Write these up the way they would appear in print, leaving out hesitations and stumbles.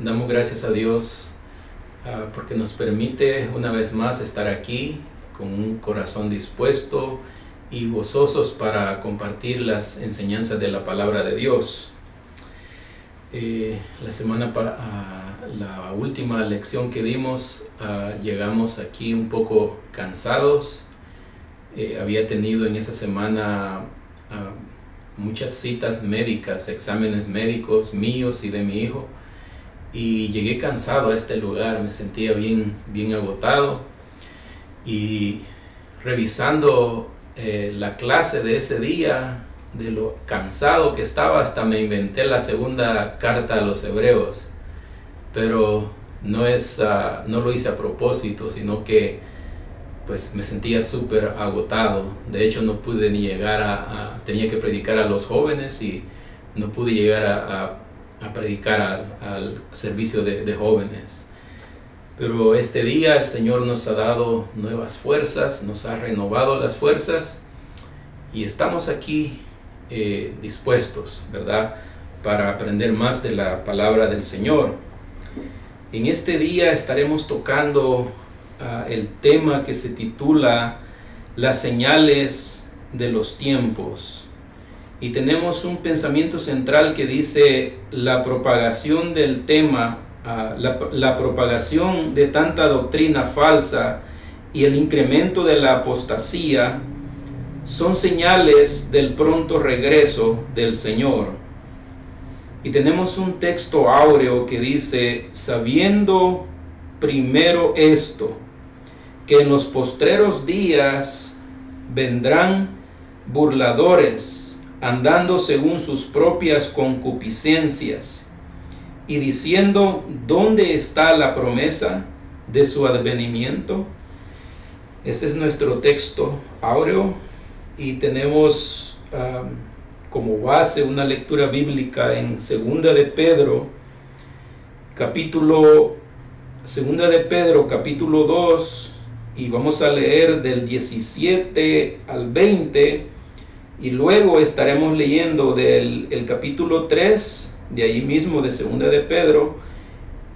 Damos gracias a Dios porque nos permite una vez más estar aquí con un corazón dispuesto y gozosos para compartir las enseñanzas de la palabra de Dios. La última lección que dimos, llegamos aquí un poco cansados. Había tenido en esa semana muchas citas médicas, exámenes médicos míos y de mi hijo, y llegué cansado a este lugar. Me sentía bien agotado, y revisando la clase de ese día, de lo cansado que estaba, hasta me inventé la segunda carta a los hebreos, pero no lo hice a propósito, sino que pues me sentía súper agotado. De hecho, no pude ni llegar tenía que predicar a los jóvenes y no pude llegar a predicar al servicio de jóvenes. Pero este día el Señor nos ha dado nuevas fuerzas, nos ha renovado las fuerzas, y estamos aquí dispuestos, ¿verdad?, para aprender más de la palabra del Señor. En este día estaremos tocando el tema que se titula Las señales de los tiempos. Y tenemos un pensamiento central que dice: la propagación del tema, la propagación de tanta doctrina falsa y el incremento de la apostasía son señales del pronto regreso del Señor. Y tenemos un texto áureo que dice: sabiendo primero esto, que en los postreros días vendrán burladores, andando según sus propias concupiscencias, y diciendo: ¿dónde está la promesa de su advenimiento? Ese es nuestro texto áureo, y tenemos como base una lectura bíblica en Segunda de Pedro, capítulo 2, y vamos a leer del 17 al 20, y luego estaremos leyendo del capítulo 3, de ahí mismo de Segunda de Pedro,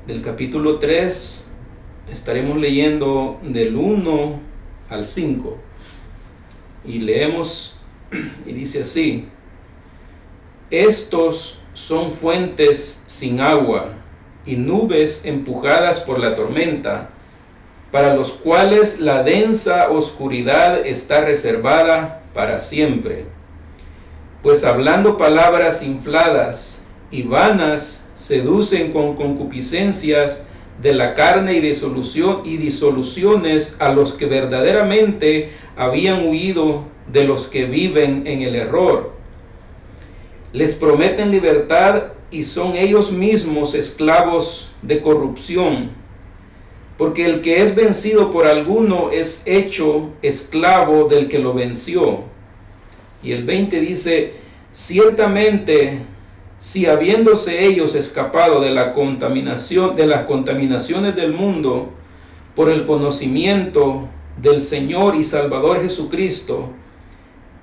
del capítulo 3, estaremos leyendo del 1 al 5, y leemos, y dice así: estos son fuentes sin agua y nubes empujadas por la tormenta, para los cuales la densa oscuridad está reservada para siempre. Pues hablando palabras infladas y vanas, seducen con concupiscencias de la carne y disoluciones a los que verdaderamente habían huido de los que viven en el error. Les prometen libertad y son ellos mismos esclavos de corrupción, porque el que es vencido por alguno es hecho esclavo del que lo venció. Y el 20 dice: ciertamente, si habiéndose ellos escapado de las contaminaciones del mundo por el conocimiento del Señor y Salvador Jesucristo,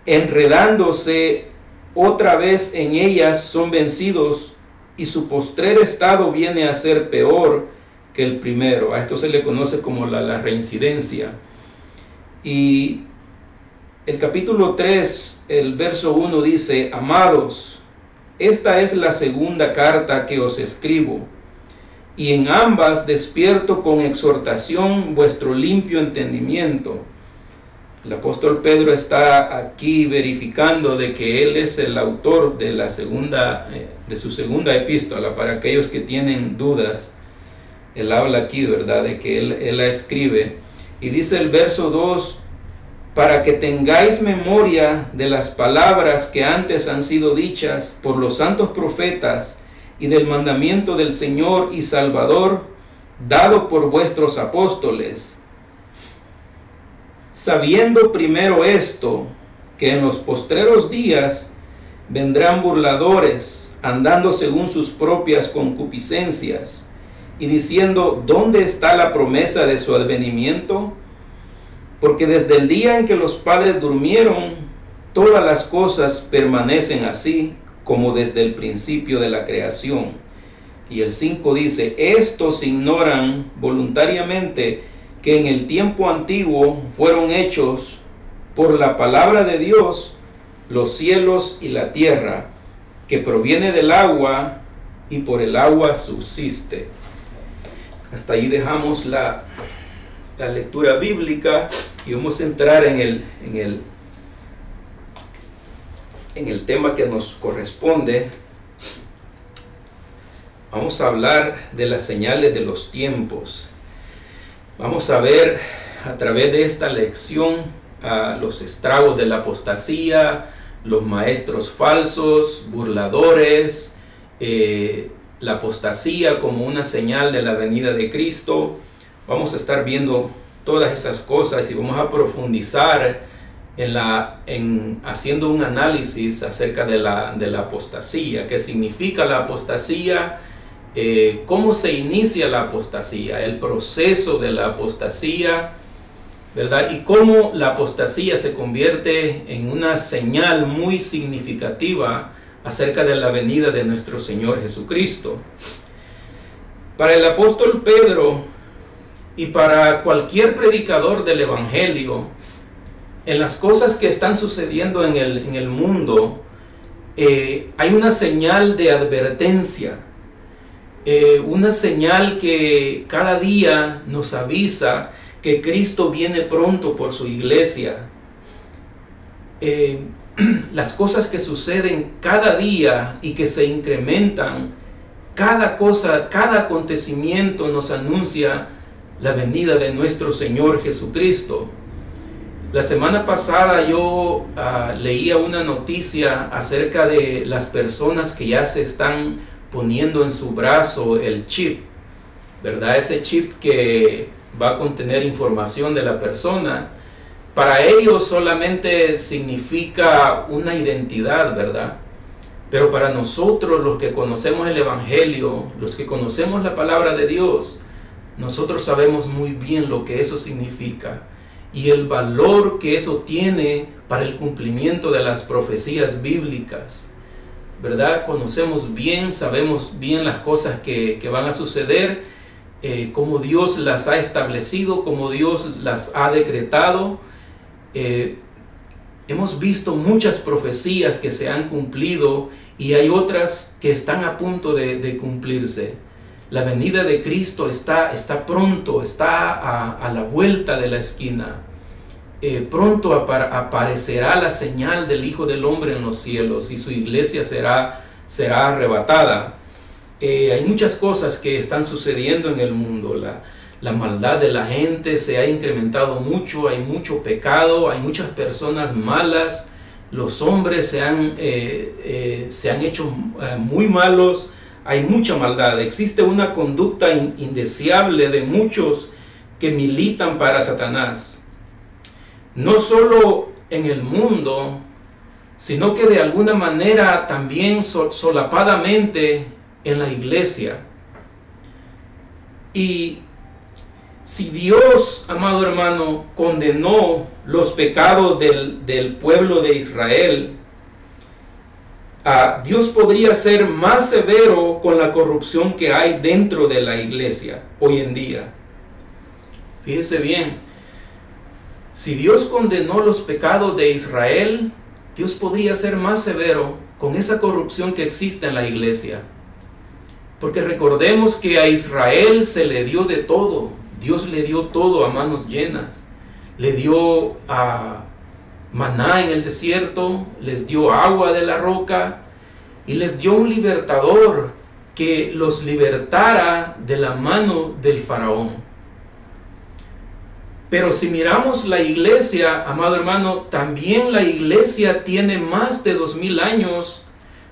enredándose otra vez en ellas, son vencidos, y su postrer estado viene a ser peor que el primero. A esto se le conoce como la reincidencia. Y el capítulo 3, el verso 1 dice: amados, esta es la segunda carta que os escribo, y en ambas despierto con exhortación vuestro limpio entendimiento. El apóstol Pedro está aquí verificando de que él es el autor de su segunda epístola. Para aquellos que tienen dudas, él habla aquí, ¿verdad?, de que él la escribe. Y dice el verso 2: para que tengáis memoria de las palabras que antes han sido dichas por los santos profetas, y del mandamiento del Señor y Salvador dado por vuestros apóstoles. Sabiendo primero esto, que en los postreros días vendrán burladores, andando según sus propias concupiscencias, y diciendo: ¿dónde está la promesa de su advenimiento? Porque desde el día en que los padres durmieron, todas las cosas permanecen así como desde el principio de la creación. Y el 5 dice: estos ignoran voluntariamente que en el tiempo antiguo fueron hechos por la palabra de Dios los cielos y la tierra, que proviene del agua y por el agua subsiste. Hasta ahí dejamos la lectura bíblica y vamos a entrar en el tema que nos corresponde. Vamos a hablar de las señales de los tiempos. Vamos a ver a través de esta lección los estragos de la apostasía, los maestros falsos, burladores, la apostasía como una señal de la venida de Cristo. Vamos a estar viendo todas esas cosas y vamos a profundizar haciendo un análisis acerca de la apostasía, qué significa la apostasía, cómo se inicia la apostasía, el proceso de la apostasía, ¿verdad? Y cómo la apostasía se convierte en una señal muy significativa acerca de la venida de nuestro Señor Jesucristo. Para el apóstol Pedro y para cualquier predicador del Evangelio, en las cosas que están sucediendo en el mundo, hay una señal de advertencia, una señal que cada día nos avisa que Cristo viene pronto por su iglesia. Las cosas que suceden cada día y que se incrementan, cada cosa, cada acontecimiento nos anuncia la venida de nuestro Señor Jesucristo. La semana pasada yo leía una noticia acerca de las personas que ya se están poniendo en su brazo el chip, ¿verdad? Ese chip que va a contener información de la persona. Para ellos solamente significa una identidad, ¿verdad? Pero para nosotros, los que conocemos el Evangelio, los que conocemos la palabra de Dios, nosotros sabemos muy bien lo que eso significa y el valor que eso tiene para el cumplimiento de las profecías bíblicas, ¿verdad? Conocemos bien, sabemos bien las cosas que van a suceder, cómo Dios las ha establecido, cómo Dios las ha decretado. Hemos visto muchas profecías que se han cumplido y hay otras que están a punto de cumplirse. La venida de Cristo está pronto, está a la vuelta de la esquina. Pronto aparecerá la señal del Hijo del Hombre en los cielos y su iglesia será arrebatada. Hay muchas cosas que están sucediendo en el mundo. La maldad de la gente se ha incrementado mucho, hay mucho pecado, hay muchas personas malas, los hombres se han hecho muy malos, hay mucha maldad, existe una conducta indeseable de muchos que militan para Satanás. No solo en el mundo, sino que de alguna manera también solapadamente en la iglesia. Y si Dios, amado hermano, condenó los pecados del pueblo de Israel, Dios podría ser más severo con la corrupción que hay dentro de la iglesia hoy en día. Fíjese bien, si Dios condenó los pecados de Israel, Dios podría ser más severo con esa corrupción que existe en la iglesia. Porque recordemos que a Israel se le dio de todo. Dios le dio todo a manos llenas. Le dio maná en el desierto, les dio agua de la roca y les dio un libertador que los libertara de la mano del faraón. Pero si miramos la iglesia, amado hermano, también la iglesia tiene más de 2000 años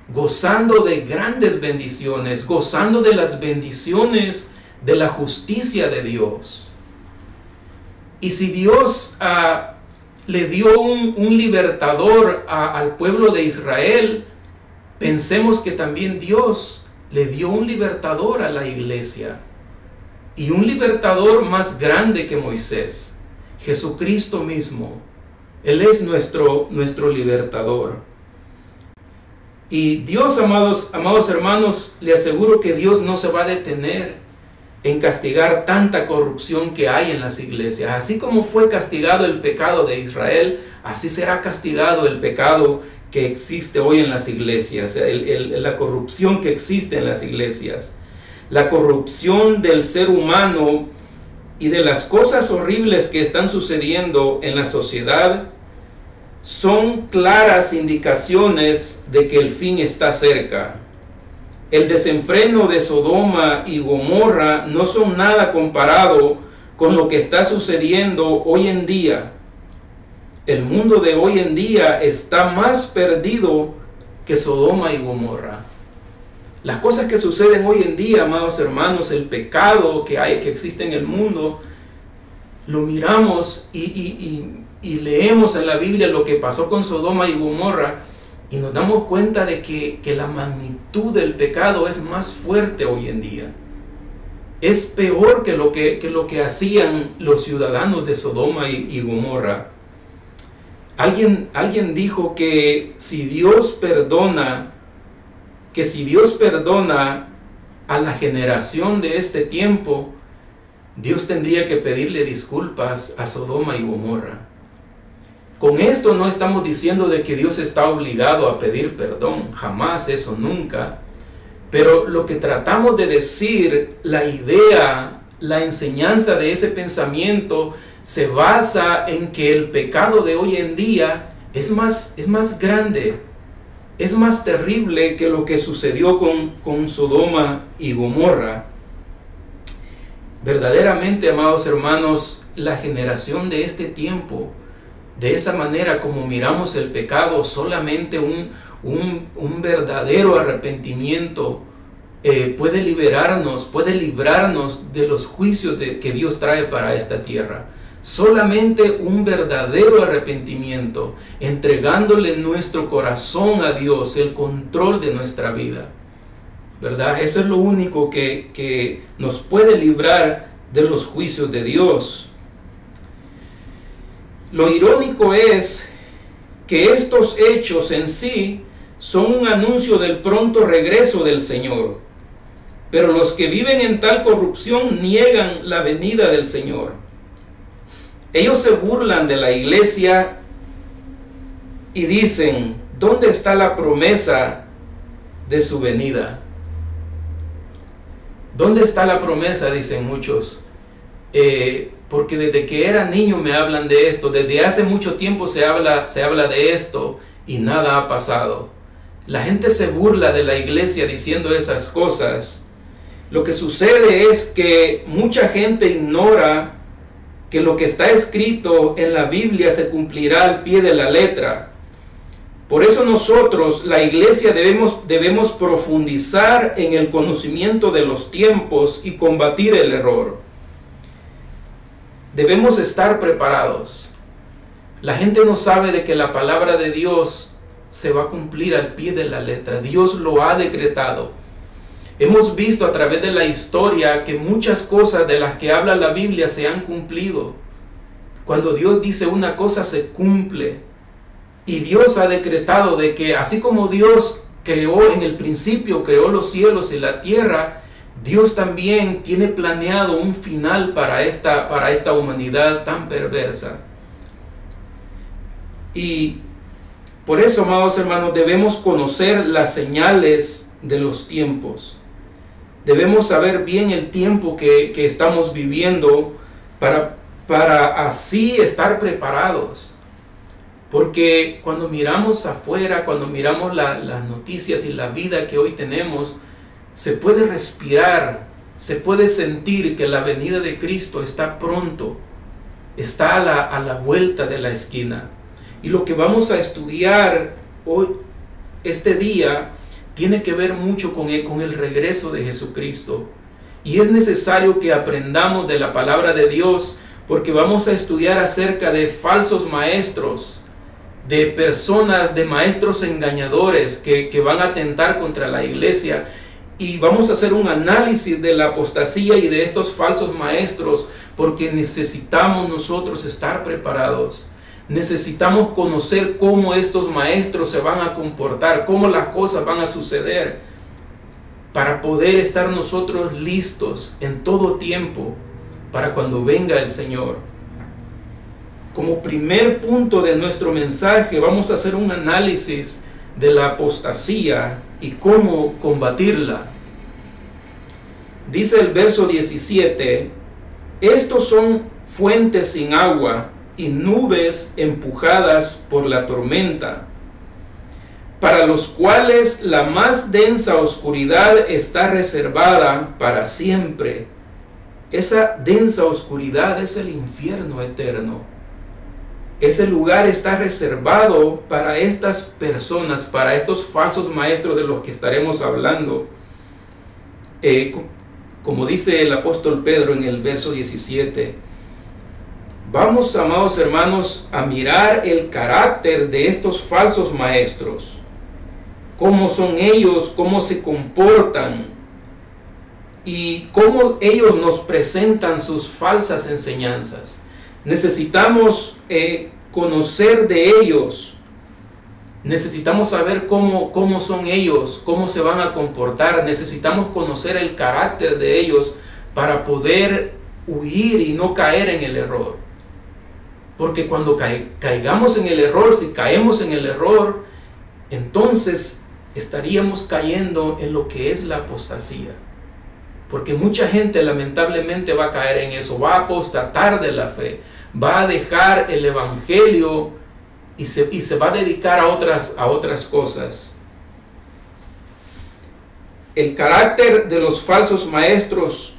gozando de grandes bendiciones, gozando de las bendiciones de la justicia de Dios. Y si Dios le dio un libertador al pueblo de Israel, pensemos que también Dios le dio un libertador a la iglesia. Y un libertador más grande que Moisés, Jesucristo mismo. Él es nuestro libertador. Y Dios, amados hermanos, le aseguro que Dios no se va a detener en castigar tanta corrupción que hay en las iglesias. Así como fue castigado el pecado de Israel, así será castigado el pecado que existe hoy en las iglesias, la corrupción que existe en las iglesias. La corrupción del ser humano y de las cosas horribles que están sucediendo en la sociedad son claras indicaciones de que el fin está cerca. El desenfreno de Sodoma y Gomorra no son nada comparado con lo que está sucediendo hoy en día. El mundo de hoy en día está más perdido que Sodoma y Gomorra. Las cosas que suceden hoy en día, amados hermanos, el pecado que existe en el mundo, lo miramos y leemos en la Biblia lo que pasó con Sodoma y Gomorra y nos damos cuenta de que la magnitud del pecado es más fuerte hoy en día. Es peor que lo que hacían los ciudadanos de Sodoma y Gomorra. Alguien dijo que si Dios perdona a la generación de este tiempo, Dios tendría que pedirle disculpas a Sodoma y Gomorra. Con esto no estamos diciendo de que Dios está obligado a pedir perdón, jamás, eso nunca. Pero lo que tratamos de decir, la idea, la enseñanza de ese pensamiento se basa en que el pecado de hoy en día es más grande, es más terrible que lo que sucedió con Sodoma y Gomorra. Verdaderamente, amados hermanos, la generación de este tiempo, de esa manera como miramos el pecado, solamente un verdadero arrepentimiento puede librarnos de los juicios que Dios trae para esta tierra. Solamente un verdadero arrepentimiento, entregándole nuestro corazón a Dios, el control de nuestra vida, ¿verdad? Eso es lo único que nos puede librar de los juicios de Dios. Lo irónico es que estos hechos en sí son un anuncio del pronto regreso del Señor, pero los que viven en tal corrupción niegan la venida del Señor. Ellos se burlan de la iglesia y dicen, ¿dónde está la promesa de su venida? ¿Dónde está la promesa? Dicen muchos. Porque desde que era niño me hablan de esto, desde hace mucho tiempo se habla de esto y nada ha pasado. La gente se burla de la iglesia diciendo esas cosas. Lo que sucede es que mucha gente ignora que lo que está escrito en la Biblia se cumplirá al pie de la letra. Por eso nosotros, la iglesia, debemos profundizar en el conocimiento de los tiempos y combatir el error. Debemos estar preparados. La gente no sabe de que la palabra de Dios se va a cumplir al pie de la letra. Dios lo ha decretado. Hemos visto a través de la historia que muchas cosas de las que habla la Biblia se han cumplido. Cuando Dios dice una cosa, se cumple. Y Dios ha decretado de que así como Dios creó en el principio, creó los cielos y la tierra, Dios también tiene planeado un final para esta humanidad tan perversa. Y por eso, amados hermanos, debemos conocer las señales de los tiempos. Debemos saber bien el tiempo que estamos viviendo para así estar preparados. Porque cuando miramos afuera, cuando miramos las noticias y la vida que hoy tenemos, se puede respirar, se puede sentir que la venida de Cristo está pronto, está a la vuelta de la esquina. Y lo que vamos a estudiar hoy, este día, tiene que ver mucho con el regreso de Jesucristo. Y es necesario que aprendamos de la palabra de Dios, porque vamos a estudiar acerca de falsos maestros, de personas, de maestros engañadores que van a atentar contra la iglesia. Y vamos a hacer un análisis de la apostasía y de estos falsos maestros, porque necesitamos nosotros estar preparados. Necesitamos conocer cómo estos maestros se van a comportar, cómo las cosas van a suceder, para poder estar nosotros listos en todo tiempo para cuando venga el Señor. Como primer punto de nuestro mensaje, vamos a hacer un análisis de la apostasía y cómo combatirla. Dice el verso 17: estos son fuentes sin agua y nubes empujadas por la tormenta, para los cuales la más densa oscuridad está reservada para siempre. Esa densa oscuridad es el infierno eterno. Ese lugar está reservado para estas personas, para estos falsos maestros de los que estaremos hablando. Como dice el apóstol Pedro en el verso 17, vamos, amados hermanos, a mirar el carácter de estos falsos maestros. Cómo son ellos, cómo se comportan y cómo ellos nos presentan sus falsas enseñanzas. Necesitamos conocer de ellos. Necesitamos saber cómo son ellos, cómo se van a comportar. Necesitamos conocer el carácter de ellos para poder huir y no caer en el error. Porque cuando caigamos en el error, si caemos en el error, entonces estaríamos cayendo en lo que es la apostasía. Porque mucha gente lamentablemente va a caer en eso, va a apostatar de la fe, va a dejar el evangelio y se va a dedicar a otras cosas. El carácter de los falsos maestros,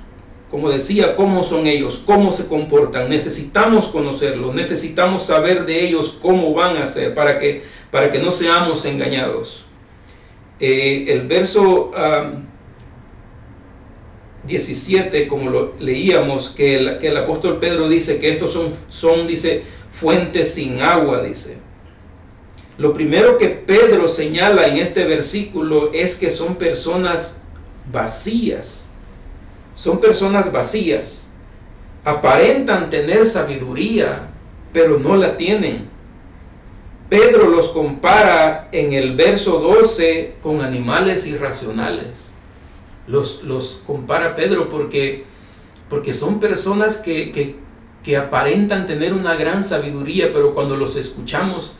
como decía, cómo son ellos, cómo se comportan, necesitamos conocerlos, necesitamos saber de ellos cómo van a ser para que no seamos engañados. El verso 17, como lo leíamos, que el apóstol Pedro dice que estos son dice, fuentes sin agua, dice. Lo primero que Pedro señala en este versículo es que son personas vacías. Son personas vacías. Aparentan tener sabiduría, pero no la tienen. Pedro los compara en el verso 12 con animales irracionales. Los compara Pedro porque son personas que aparentan tener una gran sabiduría, pero cuando los escuchamos,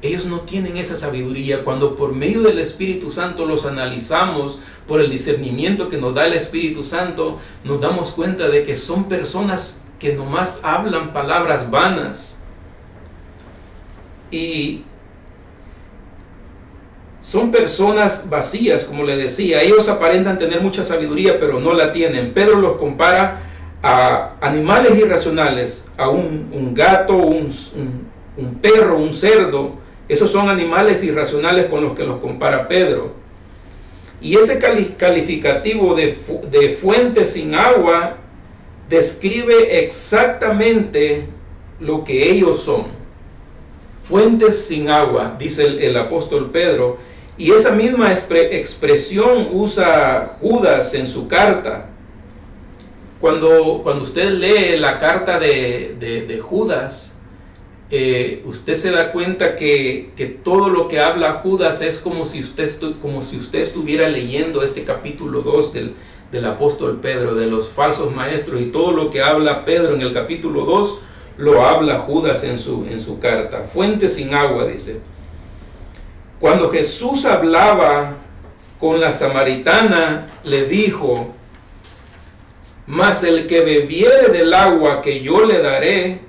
ellos no tienen esa sabiduría. Cuando por medio del Espíritu Santo los analizamos, por el discernimiento que nos da el Espíritu Santo, nos damos cuenta de que son personas que nomás hablan palabras vanas. Y son personas vacías, como le decía. Ellos aparentan tener mucha sabiduría, pero no la tienen. Pedro los compara a animales irracionales, a un gato, un perro, un cerdo. Esos son animales irracionales con los que los compara Pedro. Y ese calificativo de fuente sin agua describe exactamente lo que ellos son. Fuentes sin agua, dice el apóstol Pedro, y esa misma expresión usa Judas en su carta. Cuando usted lee la carta de Judas, usted se da cuenta que todo lo que habla Judas es como si usted estuviera leyendo este capítulo 2 del apóstol Pedro, de los falsos maestros, y todo lo que habla Pedro en el capítulo 2 lo habla Judas en su carta. Fuente sin agua, dice. Cuando Jesús hablaba con la samaritana, le dijo: mas el que bebiere del agua que yo le daré,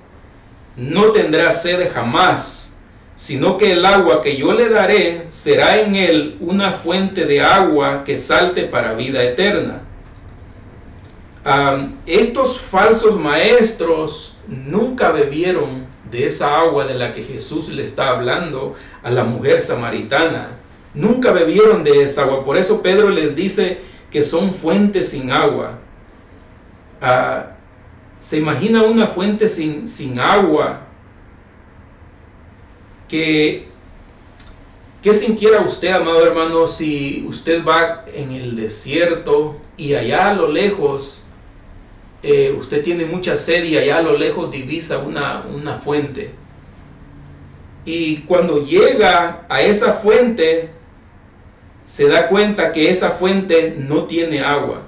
no tendrá sed jamás, sino que el agua que yo le daré será en él una fuente de agua que salte para vida eterna. Estos falsos maestros nunca bebieron de esa agua de la que Jesús le está hablando a la mujer samaritana. Nunca bebieron de esa agua. Por eso Pedro les dice que son fuentes sin agua. ¿Se imagina una fuente sin agua? ¿Qué sintiera usted, amado hermano, si usted va en el desierto y allá a lo lejos usted tiene mucha sed y allá a lo lejos divisa una fuente? y cuando llega a esa fuente, se da cuenta que esa fuente no tiene agua.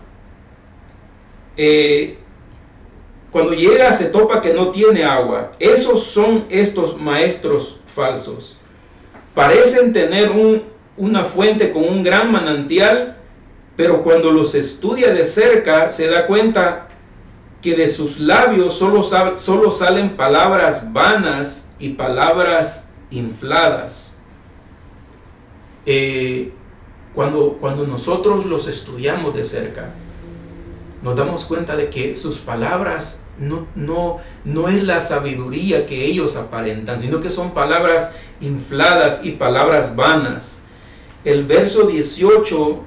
Cuando llega se topa que no tiene agua. Esos son estos maestros falsos. Parecen tener una fuente con un gran manantial, pero cuando los estudia de cerca se da cuenta que de sus labios solo salen palabras vanas y palabras infladas. Cuando nosotros los estudiamos de cerca, nos damos cuenta de que sus palabras no es la sabiduría que ellos aparentan, sino que son palabras infladas y palabras vanas. El verso 18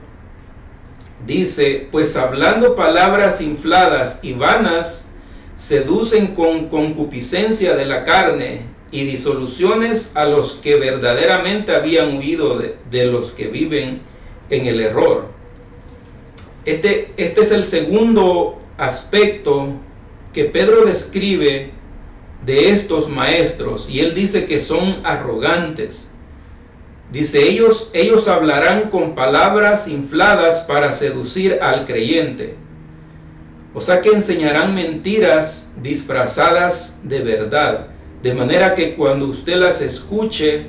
dice: pues hablando palabras infladas y vanas, seducen con concupiscencia de la carne y disoluciones a los que verdaderamente habían huido de los que viven en el error. Este es el segundo aspecto que Pedro describe de estos maestros, y él dice que son arrogantes. Dice, ellos hablarán con palabras infladas para seducir al creyente. O sea que enseñarán mentiras disfrazadas de verdad, de manera que cuando usted las escuche,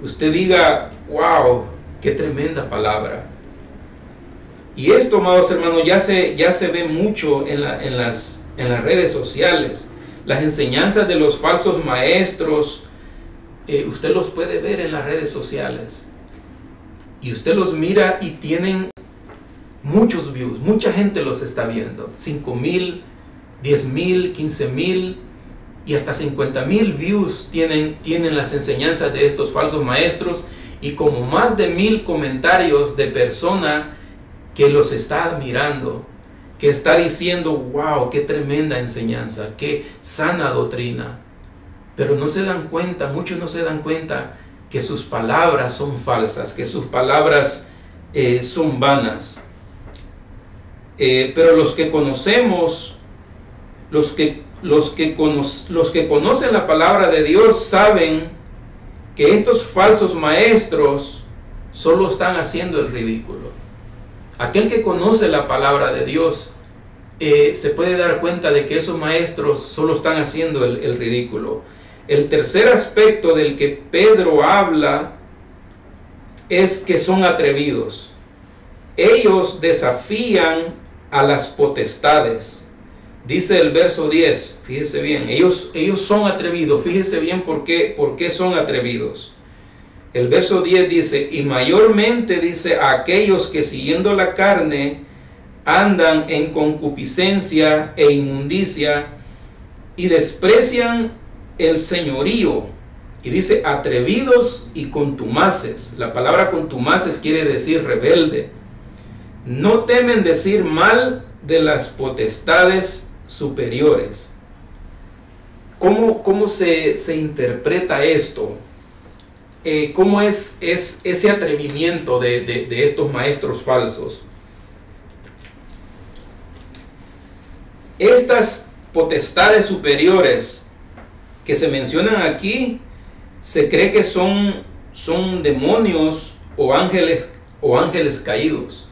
usted diga: wow, qué tremenda palabra. Y esto, amados hermanos, ya se ve mucho en las redes sociales. Las enseñanzas de los falsos maestros, usted los puede ver en las redes sociales. Y usted los mira y tienen muchos views. Mucha gente los está viendo. 5,000, 10,000, 15,000 y hasta 50,000 views tienen las enseñanzas de estos falsos maestros. Y como más de 1,000 comentarios de persona que los está admirando, que está diciendo: wow, qué tremenda enseñanza, qué sana doctrina. Pero no se dan cuenta, muchos no se dan cuenta que sus palabras son falsas, que sus palabras son vanas. Pero los que conocemos, los que conocen la palabra de Dios, saben que estos falsos maestros solo están haciendo el ridículo. Aquel que conoce la palabra de Dios se puede dar cuenta de que esos maestros solo están haciendo el ridículo. El tercer aspecto del que Pedro habla es que son atrevidos. Ellos desafían a las potestades. Dice el verso 10, fíjese bien, ellos son atrevidos. Fíjese bien por qué son atrevidos. El verso 10 dice: y mayormente, dice, a aquellos que siguiendo la carne andan en concupiscencia e inmundicia y desprecian el señorío. Y dice atrevidos y contumaces. La palabra contumaces quiere decir rebelde. No temen decir mal de las potestades superiores. ¿Cómo se interpreta esto? ¿Cómo es ese atrevimiento de estos maestros falsos? Estas potestades superiores que se mencionan aquí, se cree que son demonios o ángeles caídos.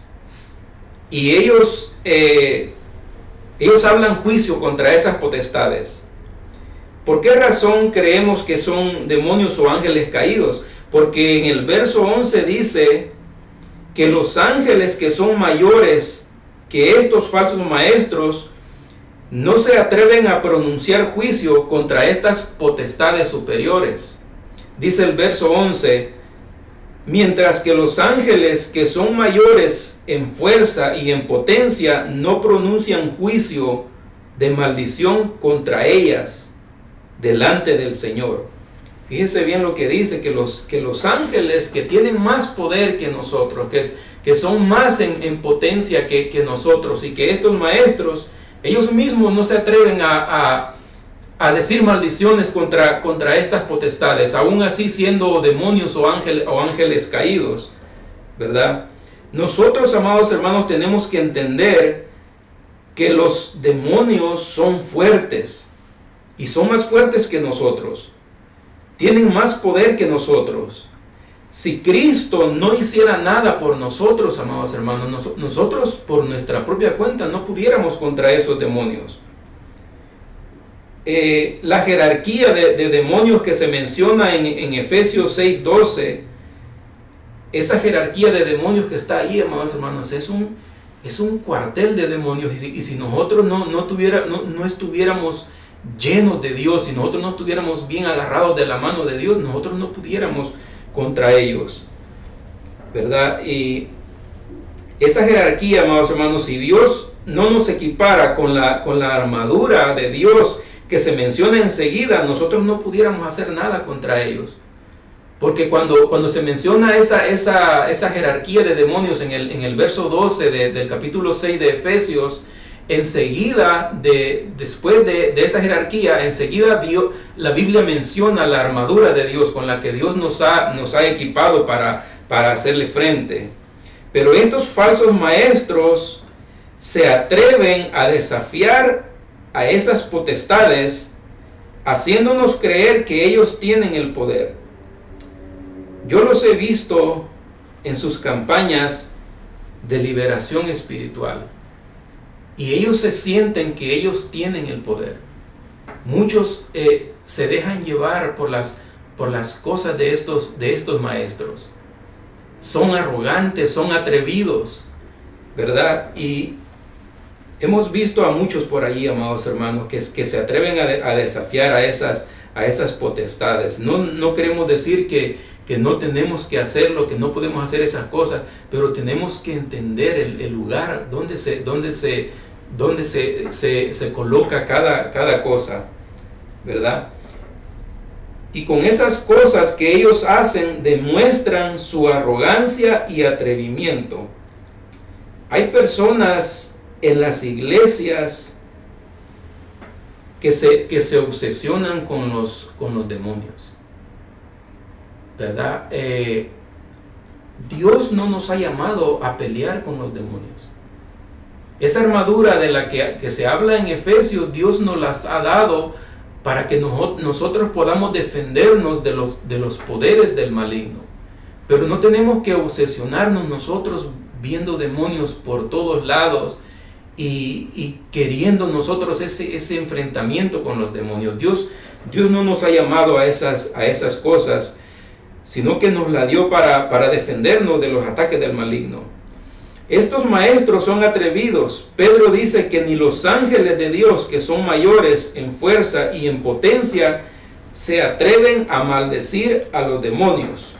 Y ellos hablan juicio contra esas potestades. ¿Por qué razón creemos que son demonios o ángeles caídos? Porque en el verso 11 dice que los ángeles que son mayores que estos falsos maestros no se atreven a pronunciar juicio contra estas potestades superiores. Dice el verso 11: mientras que los ángeles que son mayores en fuerza y en potencia no pronuncian juicio de maldición contra ellas delante del Señor. Fíjese bien lo que dice, que los ángeles que tienen más poder que nosotros, que son más en potencia que nosotros, y que estos maestros, ellos mismos no se atreven a decir maldiciones contra estas potestades, aún así siendo demonios o ángeles caídos, ¿verdad? Nosotros, amados hermanos, tenemos que entender que los demonios son fuertes y son más fuertes que nosotros. tienen más poder que nosotros. Si Cristo no hiciera nada por nosotros, amados hermanos, nosotros por nuestra propia cuenta no pudiéramos contra esos demonios. La jerarquía de demonios que se menciona en Efesios 6:12, esa jerarquía de demonios que está ahí, amados hermanos, es un cuartel de demonios. Y si nosotros no estuviéramos llenos de Dios, si nosotros no estuviéramos bien agarrados de la mano de Dios, nosotros no pudiéramos contra ellos, ¿verdad? Y esa jerarquía, amados hermanos, si Dios no nos equipara con la armadura de Dios que se menciona enseguida, nosotros no pudiéramos hacer nada contra ellos. Porque cuando se menciona esa jerarquía de demonios en el verso 12 del capítulo 6 de Efesios, enseguida, después de esa jerarquía, enseguida la Biblia menciona la armadura de Dios con la que Dios nos ha equipado para hacerle frente. Pero estos falsos maestros se atreven a desafiar a esas potestades, haciéndonos creer que ellos tienen el poder. Yo los he visto en sus campañas de liberación espiritual. Y ellos se sienten que ellos tienen el poder. Muchos se dejan llevar por las cosas de estos maestros. Son arrogantes, son atrevidos, ¿verdad? Y hemos visto a muchos por ahí, amados hermanos, que se atreven a desafiar a esas potestades. No queremos decir que no tenemos que hacerlo, que no podemos hacer esas cosas, pero tenemos que entender el lugar donde se coloca cada cosa, ¿verdad? Y con esas cosas que ellos hacen demuestran su arrogancia y atrevimiento. Hay personas en las iglesias que se obsesionan con los demonios, ¿verdad? Dios no nos ha llamado a pelear con los demonios. Esa armadura de la que se habla en Efesios, Dios nos las ha dado para que nosotros podamos defendernos de los poderes del maligno. Pero no tenemos que obsesionarnos nosotros viendo demonios por todos lados y queriendo nosotros ese enfrentamiento con los demonios. Dios no nos ha llamado a esas cosas, sino que nos la dio para defendernos de los ataques del maligno. Estos maestros son atrevidos. Pedro dice que ni los ángeles de Dios, que son mayores en fuerza y en potencia, se atreven a maldecir a los demonios.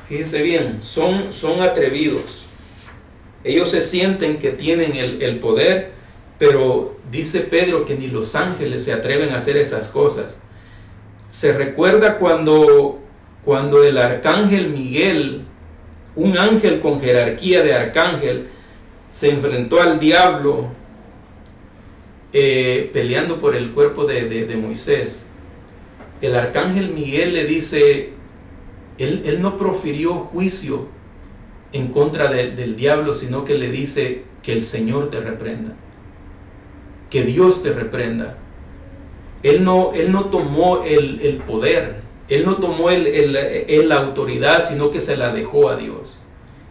Fíjense bien, son atrevidos. Ellos se sienten que tienen el poder, pero dice Pedro que ni los ángeles se atreven a hacer esas cosas. Se recuerda cuando el arcángel Miguel, un ángel con jerarquía de arcángel, se enfrentó al diablo peleando por el cuerpo de Moisés. El arcángel Miguel le dice, él no profirió juicio en contra del diablo, sino que le dice que el Señor te reprenda, que Dios te reprenda. Él no tomó el poder, él no tomó la autoridad, sino que se la dejó a Dios.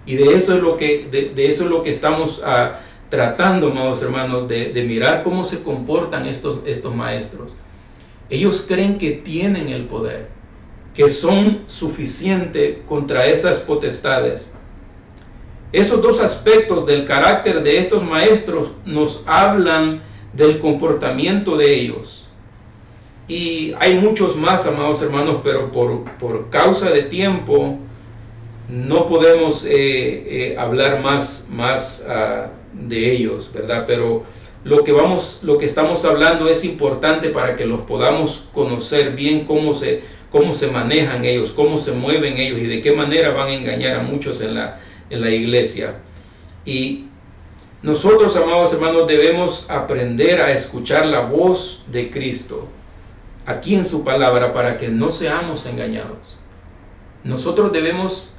Y de eso es lo que estamos tratando, amados hermanos, de mirar cómo se comportan estos maestros. Ellos creen que tienen el poder, que son suficientes contra esas potestades. Esos dos aspectos del carácter de estos maestros nos hablan del comportamiento de ellos. Y hay muchos más, amados hermanos, pero por causa de tiempo no podemos hablar más de ellos, ¿verdad? Pero lo que estamos hablando es importante para que los podamos conocer bien, cómo se manejan ellos, cómo se mueven ellos y de qué manera van a engañar a muchos en la iglesia. Y nosotros, amados hermanos, debemos aprender a escuchar la voz de Cristo aquí en su palabra para que no seamos engañados. Nosotros debemos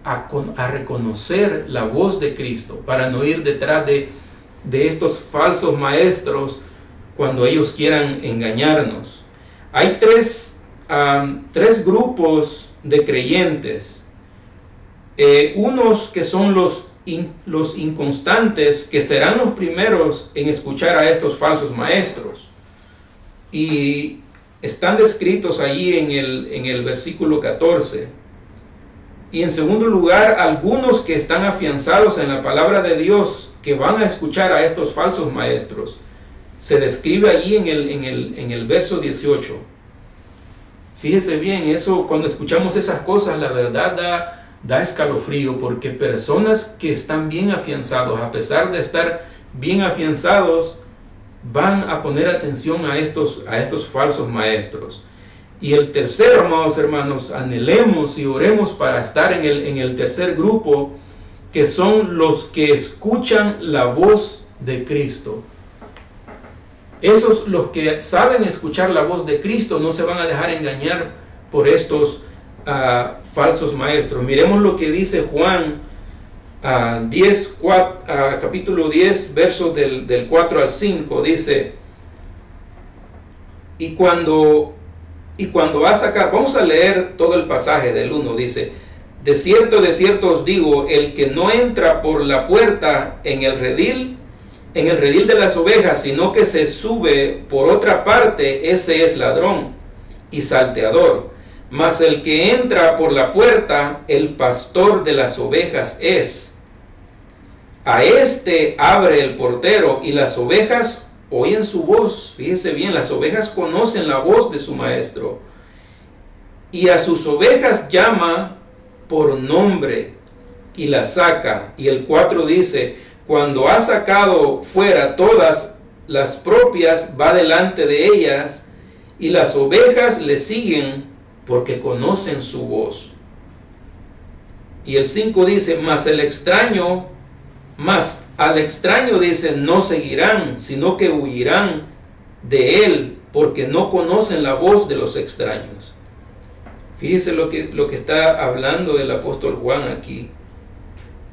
a reconocer la voz de Cristo para no ir detrás de estos falsos maestros cuando ellos quieran engañarnos. Hay tres tres grupos de creyentes. Unos que son los inconstantes, que serán los primeros en escuchar a estos falsos maestros. Y están descritos allí en el versículo 14. Y en segundo lugar, algunos que están afianzados en la palabra de Dios, que van a escuchar a estos falsos maestros. Se describe allí en el verso 18. Fíjese bien, eso, cuando escuchamos esas cosas, la verdad da escalofrío, porque personas que están bien afianzados, a pesar de estar bien afianzados, van a poner atención a estos falsos maestros. Y el tercero, amados hermanos, anhelemos y oremos para estar en el tercer grupo, que son los que escuchan la voz de Cristo. Esos, los que saben escuchar la voz de Cristo, no se van a dejar engañar por estos falsos maestros. Miremos lo que dice Juan capítulo 10, versos del 4 al 5. Dice: y cuando has sacado, vamos a leer todo el pasaje del 1, dice: de cierto os digo, el que no entra por la puerta en el redil de las ovejas, sino que se sube por otra parte, ese es ladrón y salteador. Mas el que entra por la puerta, el pastor de las ovejas es. A este abre el portero, y las ovejas oyen su voz. Fíjese bien, las ovejas conocen la voz de su maestro. Y a sus ovejas llama por nombre y las saca. Y el 4 dice: cuando ha sacado fuera todas las propias, va delante de ellas, y las ovejas le siguen porque conocen su voz. Y el 5 dice: mas al extraño dice, no seguirán, sino que huirán de él, porque no conocen la voz de los extraños. Fíjese lo que está hablando el apóstol Juan aquí,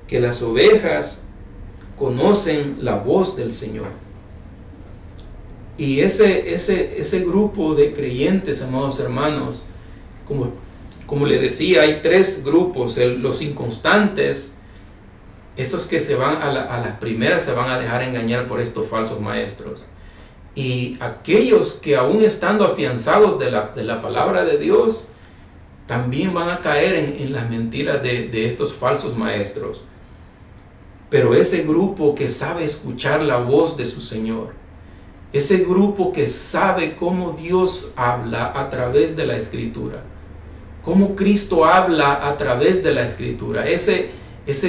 que las ovejas conocen la voz del Señor. Y ese grupo de creyentes, amados hermanos, como le decía, hay tres grupos: los inconstantes, esos que se van a las primeras se van a dejar engañar por estos falsos maestros, y aquellos que aún estando afianzados de la palabra de Dios, también van a caer en las mentiras de estos falsos maestros. Pero ese grupo que sabe escuchar la voz de su Señor, ese grupo que sabe cómo Dios habla a través de la Escritura, cómo Cristo habla a través de la Escritura, ese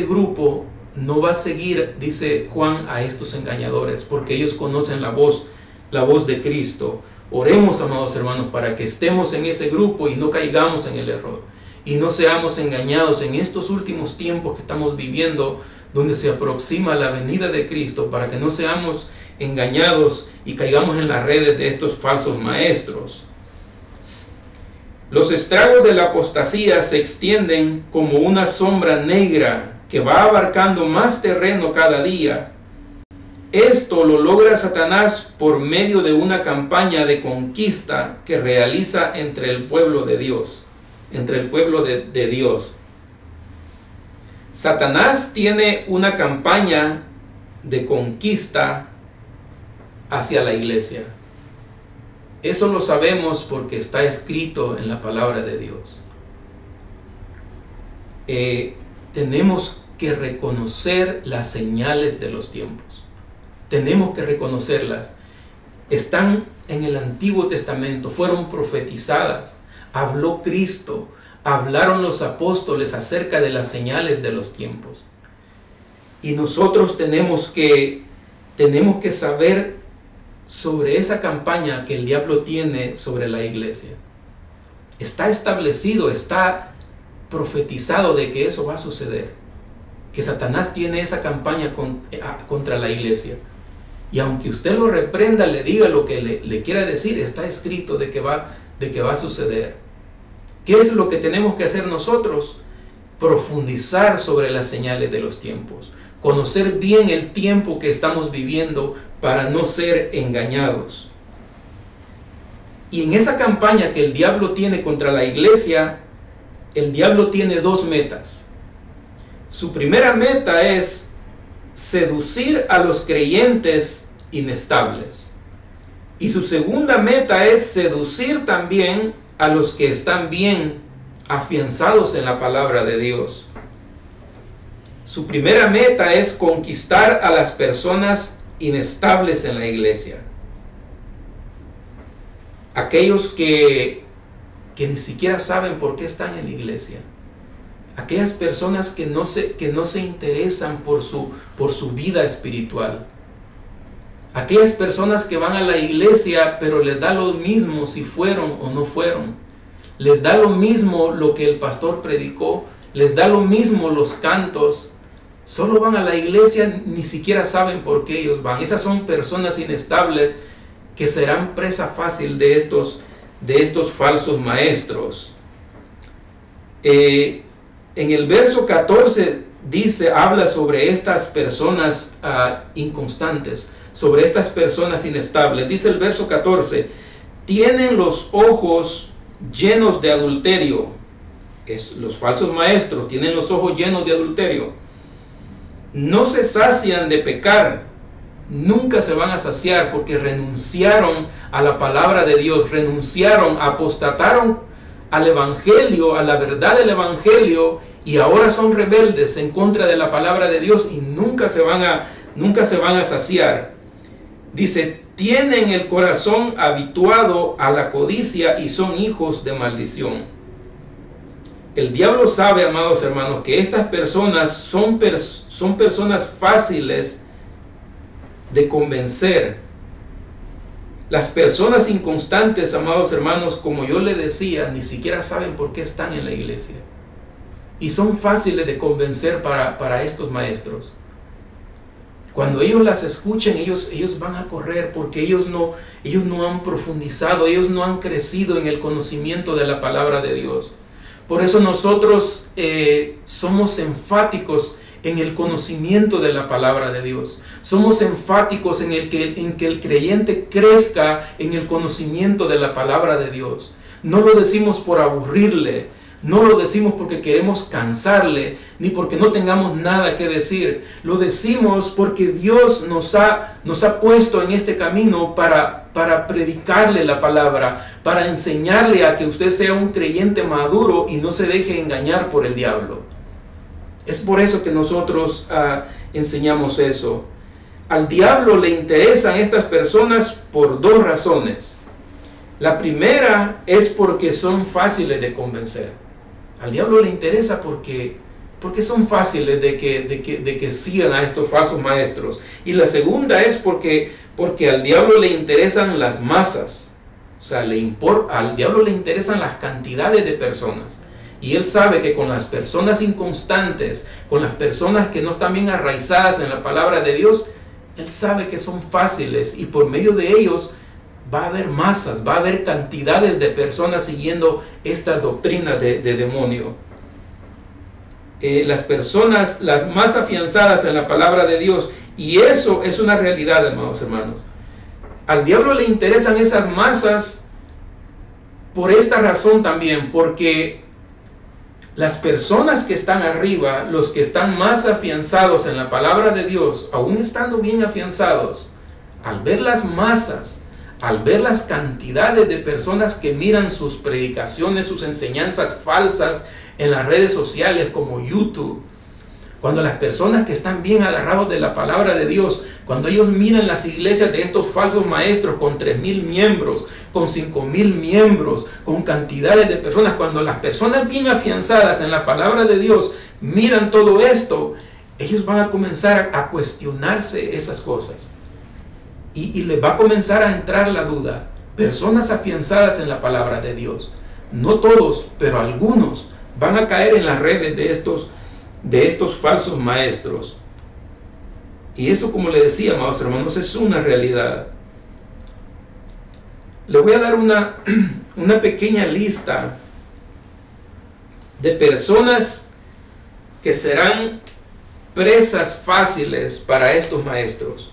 grupo no va a seguir, dice Juan, a estos engañadores, porque ellos conocen la voz de Cristo. Oremos, amados hermanos, para que estemos en ese grupo y no caigamos en el error, y no seamos engañados en estos últimos tiempos que estamos viviendo, donde se aproxima la venida de Cristo, para que no seamos engañados y caigamos en las redes de estos falsos maestros. Los estragos de la apostasía se extienden como una sombra negra que va abarcando más terreno cada día. Esto lo logra Satanás por medio de una campaña de conquista que realiza entre el pueblo de Dios. Satanás tiene una campaña de conquista hacia la iglesia. Eso lo sabemos porque está escrito en la palabra de Dios. Tenemos que reconocer las señales de los tiempos. Tenemos que reconocerlas. Están en el Antiguo Testamento, fueron profetizadas. Habló Cristo, hablaron los apóstoles acerca de las señales de los tiempos. Y nosotros tenemos que saber sobre esa campaña que el diablo tiene sobre la iglesia. Está establecido, está profetizado de que eso va a suceder, que Satanás tiene esa campaña contra la iglesia. Y aunque usted lo reprenda, le diga lo que le quiera decir, está escrito de que va a suceder. ¿Qué es lo que tenemos que hacer nosotros? Profundizar sobre las señales de los tiempos, conocer bien el tiempo que estamos viviendo para no ser engañados. Y en esa campaña que el diablo tiene contra la iglesia, el diablo tiene dos metas. Su primera meta es seducir a los creyentes inestables. Y su segunda meta es seducir también a los que están bien afianzados en la palabra de Dios. Su primera meta es conquistar a las personas inestables en la iglesia. Aquellos que ni siquiera saben por qué están en la iglesia. Aquellas personas que no se interesan por su vida espiritual. Aquellas personas que van a la iglesia pero les da lo mismo si fueron o no fueron. Les da lo mismo lo que el pastor predicó. Les da lo mismo los cantos. Solo van a la iglesia, ni siquiera saben por qué ellos van. Esas son personas inestables que serán presa fácil de estos falsos maestros. En el verso 14 habla sobre estas personas inconstantes, sobre estas personas inestables. Dice el verso 14, tienen los ojos llenos de adulterio. Los falsos maestros tienen los ojos llenos de adulterio. No se sacian de pecar. Nunca se van a saciar porque renunciaron a la palabra de Dios, apostataron al evangelio, a la verdad del evangelio, y ahora son rebeldes en contra de la palabra de Dios y nunca se van a saciar. Dice, tienen el corazón habituado a la codicia y son hijos de maldición. El diablo sabe, amados hermanos, que estas personas son personas fáciles de convencer. Las personas inconstantes, amados hermanos, como yo le decía, ni siquiera saben por qué están en la iglesia. Y son fáciles de convencer para estos maestros. Cuando ellos las escuchen, ellos van a correr porque ellos no han profundizado, ellos no han crecido en el conocimiento de la palabra de Dios. Por eso nosotros somos enfáticos en el conocimiento de la palabra de Dios. Somos enfáticos en que el creyente crezca en el conocimiento de la palabra de Dios. No lo decimos por aburrirle, no lo decimos porque queremos cansarle, ni porque no tengamos nada que decir. Lo decimos porque Dios nos ha puesto en este camino para predicarle la palabra, para enseñarle a que usted sea un creyente maduro y no se deje engañar por el diablo. Es por eso que nosotros enseñamos eso. Al diablo le interesan estas personas por dos razones. La primera es porque son fáciles de convencer. Al diablo le interesa porque son fáciles de que sigan a estos falsos maestros. Y la segunda es porque al diablo le interesan las masas. O sea, al diablo le interesan las cantidades de personas. Y él sabe que con las personas inconstantes, con las personas que no están bien arraizadas en la palabra de Dios, él sabe que son fáciles y por medio de ellos va a haber masas, va a haber cantidades de personas siguiendo esta doctrina de demonio. Las personas, las más afianzadas en la palabra de Dios, y eso es una realidad, amados hermanos. Al diablo le interesan esas masas por esta razón también, porque las personas que están arriba, los que están más afianzados en la palabra de Dios, aún estando bien afianzados, al ver las masas, al ver las cantidades de personas que miran sus predicaciones, sus enseñanzas falsas en las redes sociales como YouTube, cuando las personas que están bien agarrados de la palabra de Dios, cuando ellos miran las iglesias de estos falsos maestros con 3,000 miembros, con 5,000 miembros, con cantidades de personas, cuando las personas bien afianzadas en la palabra de Dios miran todo esto, ellos van a comenzar a cuestionarse esas cosas. Y les va a comenzar a entrar la duda. Personas afianzadas en la palabra de Dios, no todos, pero algunos van a caer en las redes de estos falsos maestros. Y eso, como le decía, amados hermanos, es una realidad. Le voy a dar una pequeña lista de personas que serán presas fáciles para estos maestros.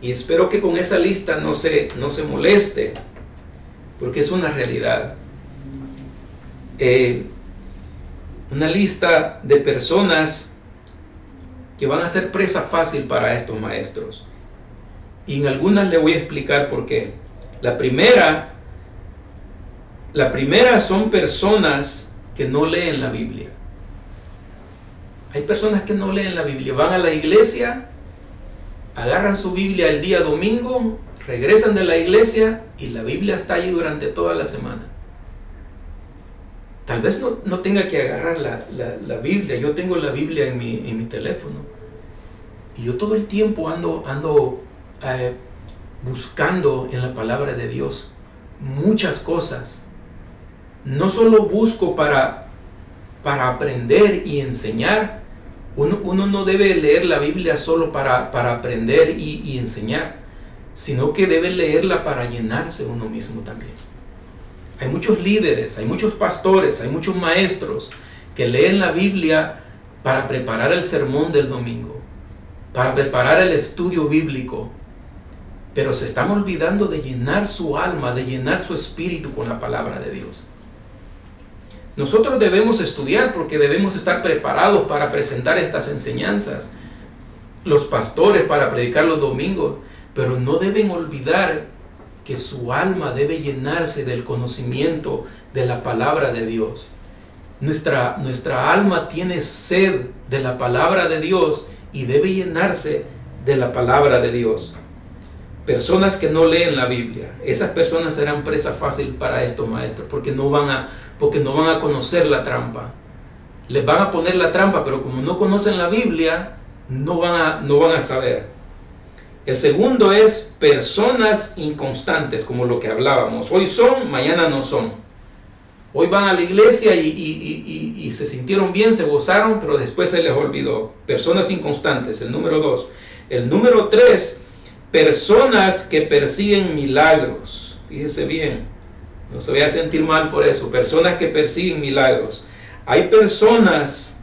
Y espero que con esa lista no se moleste, porque es una realidad. Una lista de personas que van a ser presa fácil para estos maestros. Y en algunas le voy a explicar por qué. La primera son personas que no leen la Biblia. Hay personas que no leen la Biblia, van a la iglesia, agarran su Biblia el día domingo, regresan de la iglesia y la Biblia está allí durante toda la semana. Tal vez no tenga que agarrar la Biblia. Yo tengo la Biblia en mi teléfono. Y yo todo el tiempo ando buscando en la palabra de Dios muchas cosas. No solo busco para aprender y enseñar. Uno no debe leer la Biblia solo para aprender y enseñar, sino que debe leerla para llenarse uno mismo también. Hay muchos líderes, hay muchos pastores, hay muchos maestros que leen la Biblia para preparar el sermón del domingo, para preparar el estudio bíblico, pero se están olvidando de llenar su alma, de llenar su espíritu con la palabra de Dios. Nosotros debemos estudiar porque debemos estar preparados para presentar estas enseñanzas. Los pastores para predicar los domingos, pero no deben olvidar que su alma debe llenarse del conocimiento de la palabra de Dios. Nuestra alma tiene sed de la palabra de Dios y debe llenarse de la palabra de Dios. Personas que no leen la Biblia, esas personas serán presa fácil para estos maestros porque no van a conocer la trampa. Les van a poner la trampa, pero como no conocen la Biblia, no van a saber. El segundo es personas inconstantes, como lo que hablábamos. Hoy son, mañana no son. Hoy van a la iglesia y se sintieron bien, se gozaron, pero después se les olvidó. Personas inconstantes, el número 2. El número 3, personas que persiguen milagros. Fíjese bien, no se vaya a sentir mal por eso. Personas que persiguen milagros. Hay personas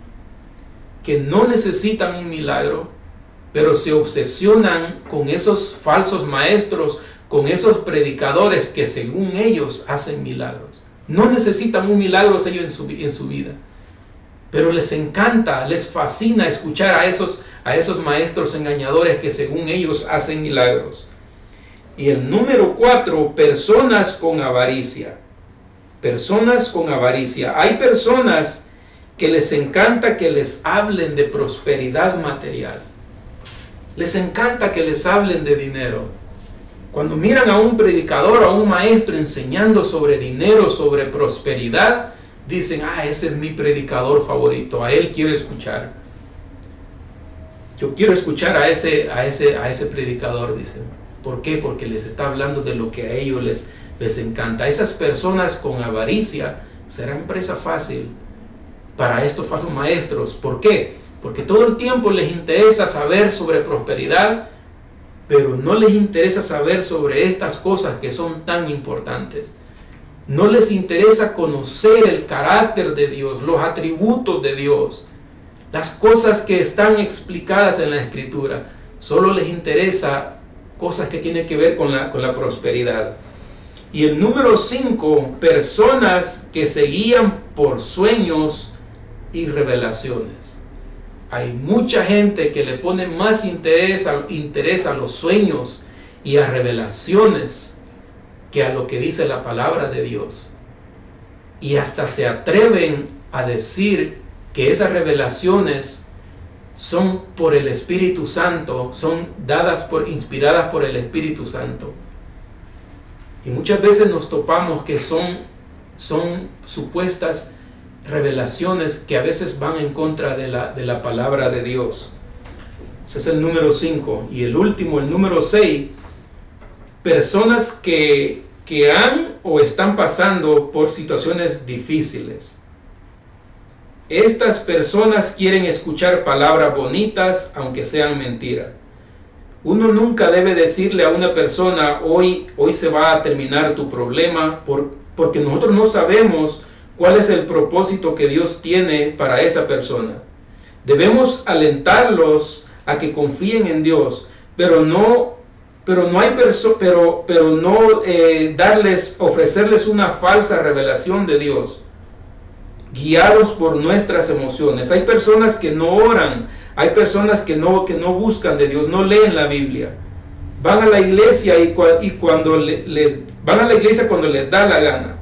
que no necesitan un milagro, pero se obsesionan con esos falsos maestros, con esos predicadores que según ellos hacen milagros. No necesitan un milagro ellos en su vida, pero les encanta, les fascina escuchar a esos maestros engañadores que según ellos hacen milagros. Y el número 4, personas con avaricia. Personas con avaricia. Hay personas que les encanta que les hablen de prosperidad material. Les encanta que les hablen de dinero. Cuando miran a un predicador, a un maestro enseñando sobre dinero, sobre prosperidad, dicen, ese es mi predicador favorito, a él quiero escuchar. Yo quiero escuchar a ese predicador, dicen. ¿Por qué? Porque les está hablando de lo que a ellos les encanta. Esas personas con avaricia serán presa fácil para estos falsos maestros. ¿Por qué? Porque todo el tiempo les interesa saber sobre prosperidad, pero no les interesa saber sobre estas cosas que son tan importantes. No les interesa conocer el carácter de Dios, los atributos de Dios, las cosas que están explicadas en la Escritura. Solo les interesa cosas que tienen que ver con la prosperidad. Y el número 5, personas que se guían por sueños y revelaciones. Hay mucha gente que le pone más interés a los sueños y a revelaciones que a lo que dice la palabra de Dios. Y hasta se atreven a decir que esas revelaciones son por el Espíritu Santo, son inspiradas por el Espíritu Santo. Y muchas veces nos topamos que son supuestas revelaciones que a veces van en contra de la palabra de Dios. Ese es el número 5. Y el último, el número 6, personas que han o están pasando por situaciones difíciles. Estas personas quieren escuchar palabras bonitas, aunque sean mentiras. Uno nunca debe decirle a una persona, hoy se va a terminar tu problema, porque nosotros no sabemos cuál es el propósito que Dios tiene para esa persona. Debemos alentarlos a que confíen en Dios, pero no pero no hay ofrecerles una falsa revelación de Dios, guiados por nuestras emociones. Hay personas que no oran, hay personas que no buscan de Dios, no leen la Biblia. Van a la iglesia van a la iglesia cuando les da la gana.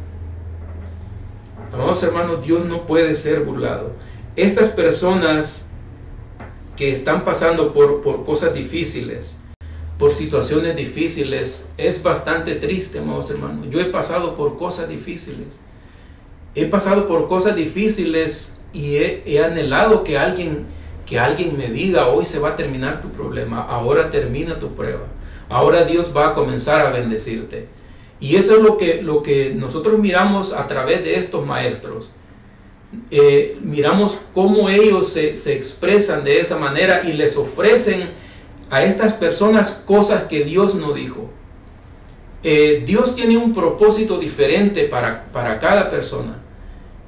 Amados hermanos, Dios no puede ser burlado. Estas personas que están pasando por cosas difíciles, por situaciones difíciles, es bastante triste, amados hermanos. Yo he pasado por cosas difíciles. He pasado por cosas difíciles y he anhelado que alguien me diga: hoy se va a terminar tu problema, ahora termina tu prueba, ahora Dios va a comenzar a bendecirte. Y eso es lo que nosotros miramos a través de estos maestros. Miramos cómo ellos se expresan de esa manera y les ofrecen a estas personas cosas que Dios no dijo. Dios tiene un propósito diferente para cada persona.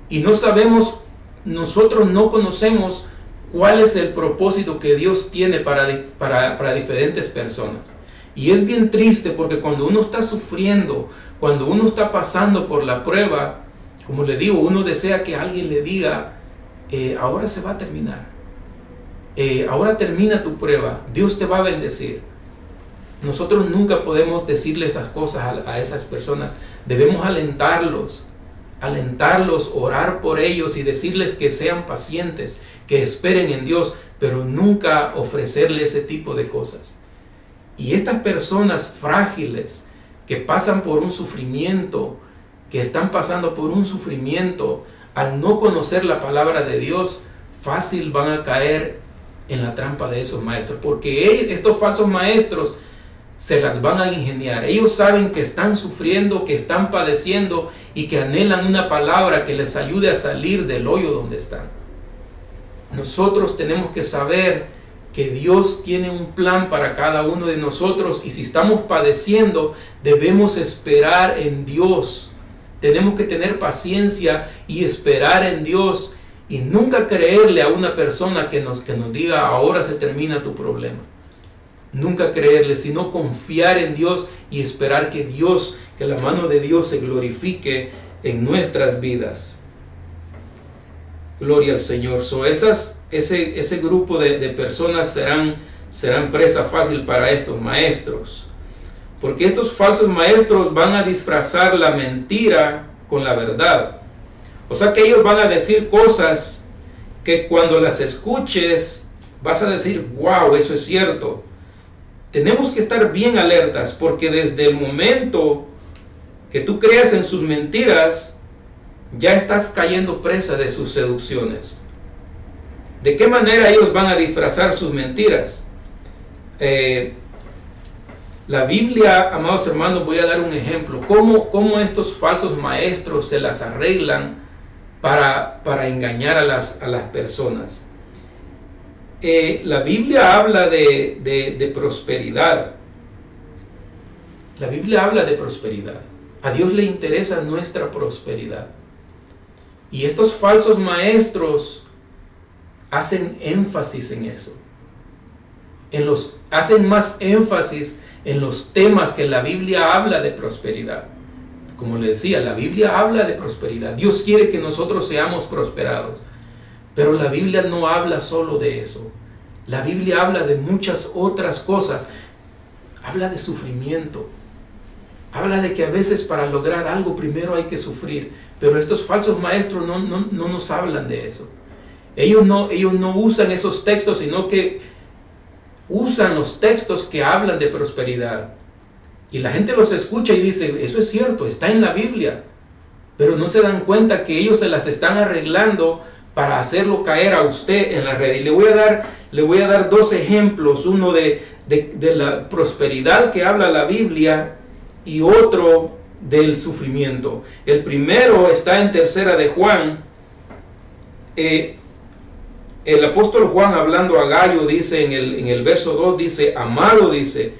Y nosotros no conocemos cuál es el propósito que Dios tiene para diferentes personas. Y es bien triste, porque cuando uno está sufriendo, cuando uno está pasando por la prueba, como le digo, uno desea que alguien le diga: ahora se va a terminar, ahora termina tu prueba, Dios te va a bendecir. Nosotros nunca podemos decirle esas cosas a esas personas. Debemos alentarlos, orar por ellos y decirles que sean pacientes, que esperen en Dios, pero nunca ofrecerle ese tipo de cosas. Y estas personas frágiles que pasan por un sufrimiento, que están pasando por un sufrimiento, al no conocer la palabra de Dios, fácil van a caer en la trampa de esos maestros, porque estos falsos maestros se las van a ingeniar. Ellos saben que están sufriendo, que están padeciendo y que anhelan una palabra que les ayude a salir del hoyo donde están. Nosotros tenemos que saber que Dios tiene un plan para cada uno de nosotros, y si estamos padeciendo, debemos esperar en Dios. Tenemos que tener paciencia y esperar en Dios, y nunca creerle a una persona que nos diga: ahora se termina tu problema. Nunca creerle, sino confiar en Dios y esperar que la mano de Dios se glorifique en nuestras vidas. Gloria al Señor. Ese grupo de personas serán presa fácil para estos maestros, porque estos falsos maestros van a disfrazar la mentira con la verdad. O sea que ellos van a decir cosas que cuando las escuches vas a decir: wow, eso es cierto. Tenemos que estar bien alertas, porque desde el momento que tú creas en sus mentiras, ya estás cayendo presa de sus seducciones. ¿De qué manera ellos van a disfrazar sus mentiras? La Biblia, amados hermanos, voy a dar un ejemplo. ¿Cómo estos falsos maestros se las arreglan para engañar a las personas? La Biblia habla de prosperidad. La Biblia habla de prosperidad. A Dios le interesa nuestra prosperidad. Y estos falsos maestros hacen énfasis en eso. Hacen más énfasis en los temas que la Biblia habla de prosperidad. Como le decía, la Biblia habla de prosperidad. Dios quiere que nosotros seamos prosperados. Pero la Biblia no habla solo de eso. La Biblia habla de muchas otras cosas. Habla de sufrimiento. Habla de que a veces para lograr algo primero hay que sufrir. Pero estos falsos maestros no nos hablan de eso. Ellos no usan esos textos, sino que usan los textos que hablan de prosperidad. Y la gente los escucha y dice: eso es cierto, está en la Biblia. Pero no se dan cuenta que ellos se las están arreglando para hacerlo caer a usted en la red. Y le voy a dar dos ejemplos, uno de la prosperidad que habla la Biblia y otro del sufrimiento. El primero está en Tercera de Juan. El apóstol Juan, hablando a Gallo, dice en el verso 2, dice: amado, dice,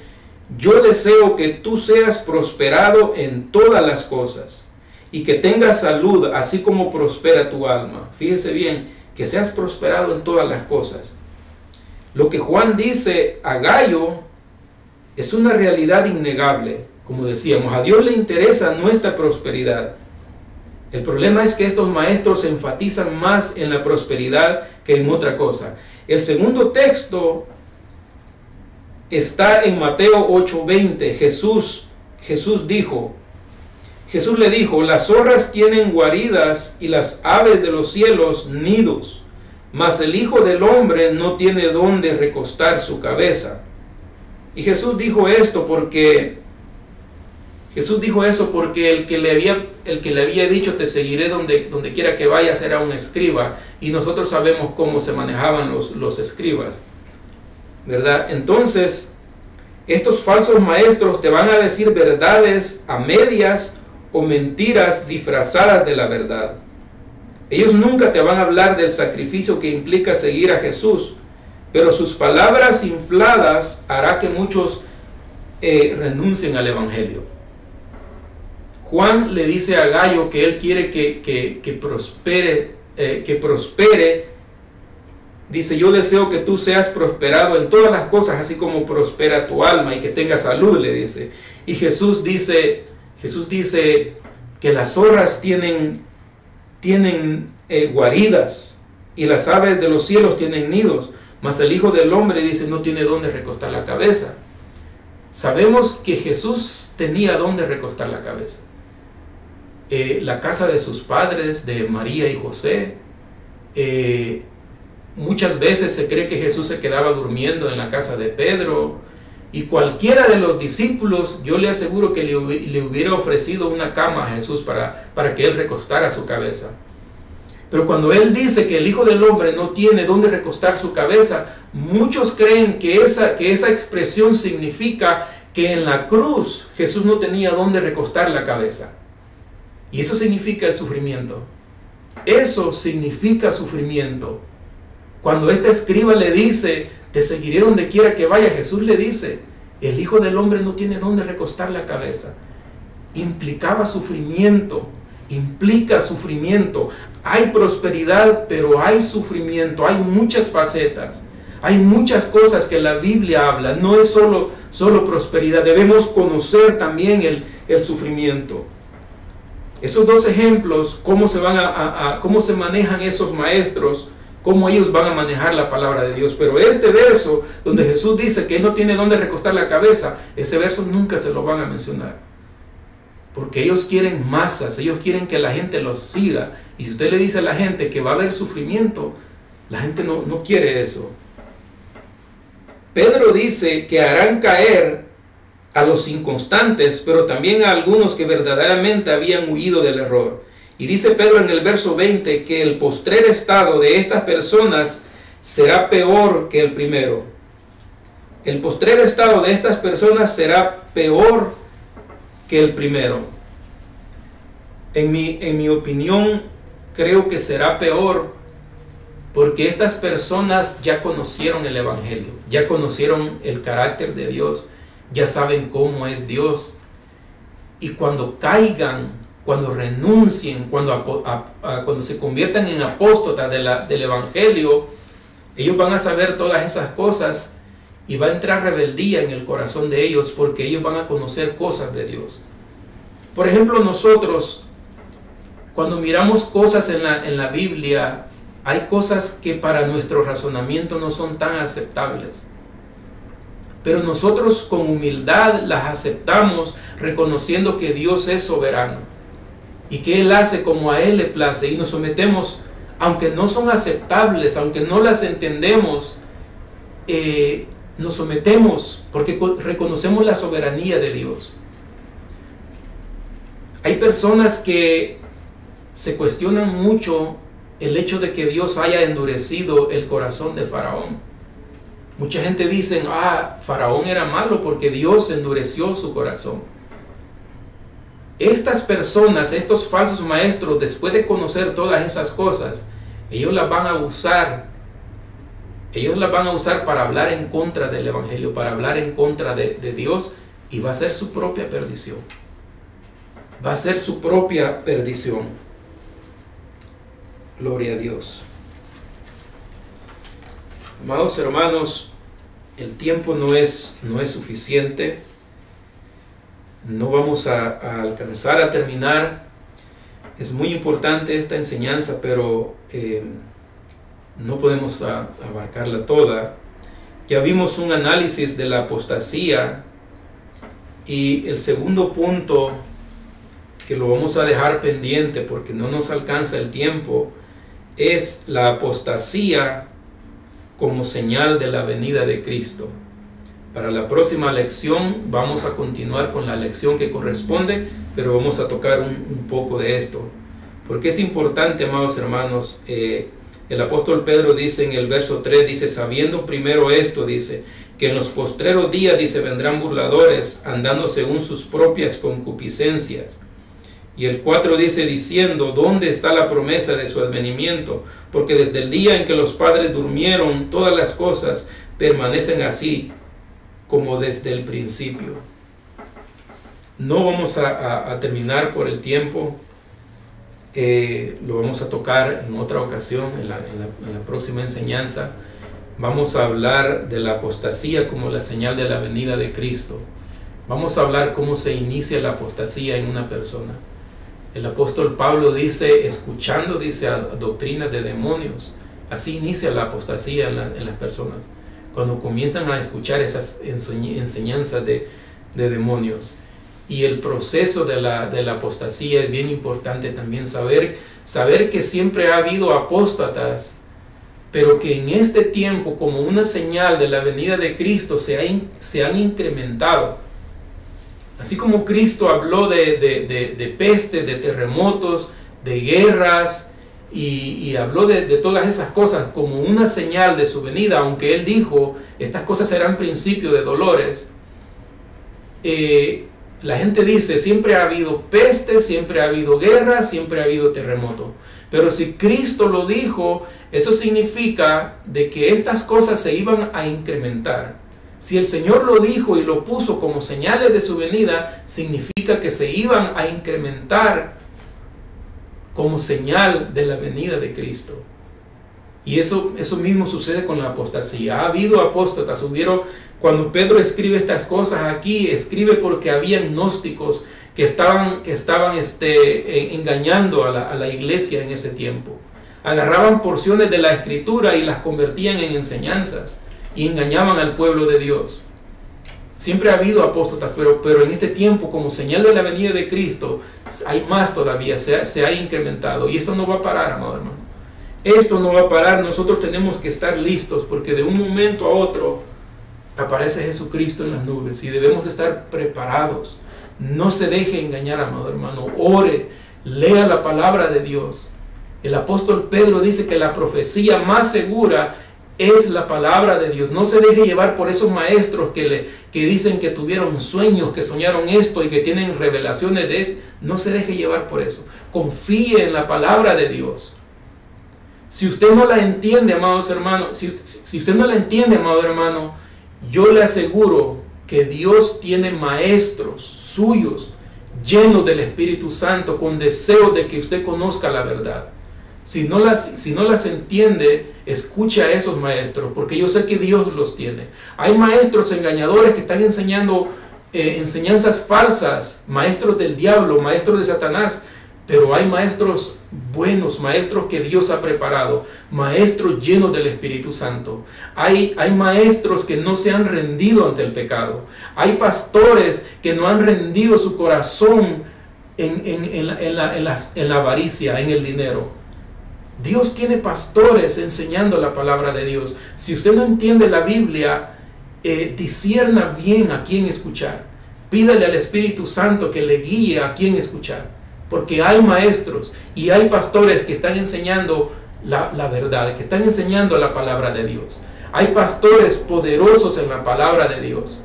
yo deseo que tú seas prosperado en todas las cosas y que tengas salud, así como prospera tu alma. Fíjese bien, que seas prosperado en todas las cosas. Lo que Juan dice a Gallo Es una realidad innegable. Como decíamos, a Dios le interesa nuestra prosperidad. El problema es que estos maestros se enfatizan más en la prosperidad que en otra cosa. El segundo texto está en Mateo 8:20. Jesús le dijo, las zorras tienen guaridas y las aves de los cielos nidos, mas el Hijo del Hombre no tiene dónde recostar su cabeza. Y Jesús dijo eso porque el que le había dicho te seguiré donde quiera que vayas era un escriba, y nosotros sabemos cómo se manejaban los escribas, ¿verdad? Entonces, estos falsos maestros te van a decir verdades a medias o mentiras disfrazadas de la verdad. Ellos nunca te van a hablar del sacrificio que implica seguir a Jesús, pero sus palabras infladas hará que muchos renuncien al Evangelio. Juan le dice a Gayo que él quiere que prospere. Dice, yo deseo que tú seas prosperado en todas las cosas, así como prospera tu alma, y que tengas salud, le dice. Y Jesús dice que las zorras tienen guaridas y las aves de los cielos tienen nidos, mas el Hijo del Hombre, dice, no tiene dónde recostar la cabeza. Sabemos que Jesús tenía dónde recostar la cabeza. La casa de sus padres, de María y José. Muchas veces se cree que Jesús se quedaba durmiendo en la casa de Pedro, y cualquiera de los discípulos, yo le aseguro que le hubiera ofrecido una cama a Jesús para que él recostara su cabeza. Pero cuando él dice que el Hijo del Hombre no tiene dónde recostar su cabeza, muchos creen que esa expresión significa que en la cruz Jesús no tenía dónde recostar la cabeza. Y eso significa el sufrimiento. Eso significa sufrimiento. Cuando este escriba le dice, te seguiré donde quiera que vaya, Jesús le dice, el Hijo del Hombre no tiene dónde recostar la cabeza. Implicaba sufrimiento, implica sufrimiento. Hay prosperidad, pero hay sufrimiento, hay muchas facetas. Hay muchas cosas que la Biblia habla, no es solo prosperidad. Debemos conocer también el sufrimiento. Esos dos ejemplos, cómo se manejan esos maestros, cómo ellos van a manejar la palabra de Dios. Pero este verso, donde Jesús dice que Él no tiene dónde recostar la cabeza, ese verso nunca se lo van a mencionar. Porque ellos quieren masas, ellos quieren que la gente los siga. Y si usted le dice a la gente que va a haber sufrimiento, la gente no quiere eso. Pedro dice que harán caer a los inconstantes, pero también a algunos que verdaderamente habían huido del error. Y dice Pedro en el verso 20 que el postrer estado de estas personas será peor que el primero. El postrer estado de estas personas será peor que el primero. En mi opinión, creo que será peor porque estas personas ya conocieron el Evangelio, ya conocieron el carácter de Dios, ya saben cómo es Dios. Y cuando caigan, cuando renuncien, cuando se conviertan en apóstatas del Evangelio, ellos van a saber todas esas cosas y va a entrar rebeldía en el corazón de ellos porque ellos van a conocer cosas de Dios. Por ejemplo, nosotros, cuando miramos cosas en la Biblia, hay cosas que para nuestro razonamiento no son tan aceptables. Pero nosotros con humildad las aceptamos, reconociendo que Dios es soberano y que Él hace como a Él le place, y nos sometemos, aunque no son aceptables, aunque no las entendemos, nos sometemos porque reconocemos la soberanía de Dios. Hay personas que se cuestionan mucho el hecho de que Dios haya endurecido el corazón de Faraón. Mucha gente dice, Faraón era malo porque Dios endureció su corazón. Estas personas, estos falsos maestros, después de conocer todas esas cosas, ellos las van a usar para hablar en contra del Evangelio, para hablar en contra de Dios, y va a ser su propia perdición. Va a ser su propia perdición. Gloria a Dios. Amados hermanos, el tiempo no es suficiente. No vamos a alcanzar a terminar. Es muy importante esta enseñanza, pero no podemos abarcarla toda. Ya vimos un análisis de la apostasía, y el segundo punto, que lo vamos a dejar pendiente porque no nos alcanza el tiempo, es la apostasía como señal de la venida de Cristo. Para la próxima lección vamos a continuar con la lección que corresponde, pero vamos a tocar un poco de esto, porque es importante, amados hermanos. El apóstol Pedro dice en el verso 3, dice, sabiendo primero esto, dice, que en los postreros días, dice, vendrán burladores, andando según sus propias concupiscencias. Y el 4 dice, diciendo, ¿dónde está la promesa de su advenimiento? Porque desde el día en que los padres durmieron, todas las cosas permanecen así, como desde el principio. No vamos a terminar por el tiempo. Lo vamos a tocar en otra ocasión, en la próxima enseñanza. Vamos a hablar de la apostasía como la señal de la venida de Cristo. Vamos a hablar cómo se inicia la apostasía en una persona. El apóstol Pablo dice, escuchando, dice, a doctrinas de demonios. Así inicia la apostasía en las personas, cuando comienzan a escuchar esas enseñanzas de demonios. Y el proceso de la apostasía es bien importante también saber que siempre ha habido apóstatas, pero que en este tiempo, como una señal de la venida de Cristo, se han incrementado. Así como Cristo habló de peste, de terremotos, de guerras, y habló de todas esas cosas como una señal de su venida, aunque Él dijo, estas cosas serán principio de dolores. La gente dice, siempre ha habido peste, siempre ha habido guerra, siempre ha habido terremoto. Pero si Cristo lo dijo, eso significa de que estas cosas se iban a incrementar. Si el Señor lo dijo y lo puso como señales de su venida, significa que se iban a incrementar como señal de la venida de Cristo. Y eso mismo sucede con la apostasía. Ha habido apóstatas, cuando Pedro escribe estas cosas aquí, escribe porque había gnósticos que estaban engañando a la iglesia en ese tiempo. Agarraban porciones de la Escritura y las convertían en enseñanzas y engañaban al pueblo de Dios. Siempre ha habido apóstatas, pero en este tiempo, como señal de la venida de Cristo, hay más todavía, se ha incrementado. Y esto no va a parar, amado hermano. Esto no va a parar. Nosotros tenemos que estar listos, porque de un momento a otro aparece Jesucristo en las nubes y debemos estar preparados. No se deje engañar, amado hermano. Ore, lea la palabra de Dios. El apóstol Pedro dice que la profecía más segura es la palabra de Dios. No se deje llevar por esos maestros que dicen que tuvieron sueños, que soñaron esto y que tienen revelaciones de esto. No se deje llevar por eso. Confíe en la palabra de Dios. Si usted no la entiende, amados hermanos, si usted no la entiende, amado hermano, yo le aseguro que Dios tiene maestros suyos llenos del Espíritu Santo con deseo de que usted conozca la verdad. Si no las entiende, escuche a esos maestros, porque yo sé que Dios los tiene. Hay maestros engañadores que están enseñando enseñanzas falsas, maestros del diablo, maestros de Satanás, pero hay maestros buenos, maestros que Dios ha preparado, maestros llenos del Espíritu Santo. Hay maestros que no se han rendido ante el pecado. Hay pastores que no han rendido su corazón en la avaricia, en el dinero. Dios tiene pastores enseñando la palabra de Dios. Si usted no entiende la Biblia, discierna bien a quién escuchar. Pídale al Espíritu Santo que le guíe a quién escuchar. Porque hay maestros y hay pastores que están enseñando la verdad, que están enseñando la palabra de Dios. Hay pastores poderosos en la palabra de Dios.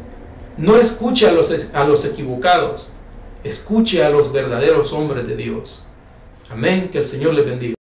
No escuche a los equivocados, escuche a los verdaderos hombres de Dios. Amén, que el Señor les bendiga.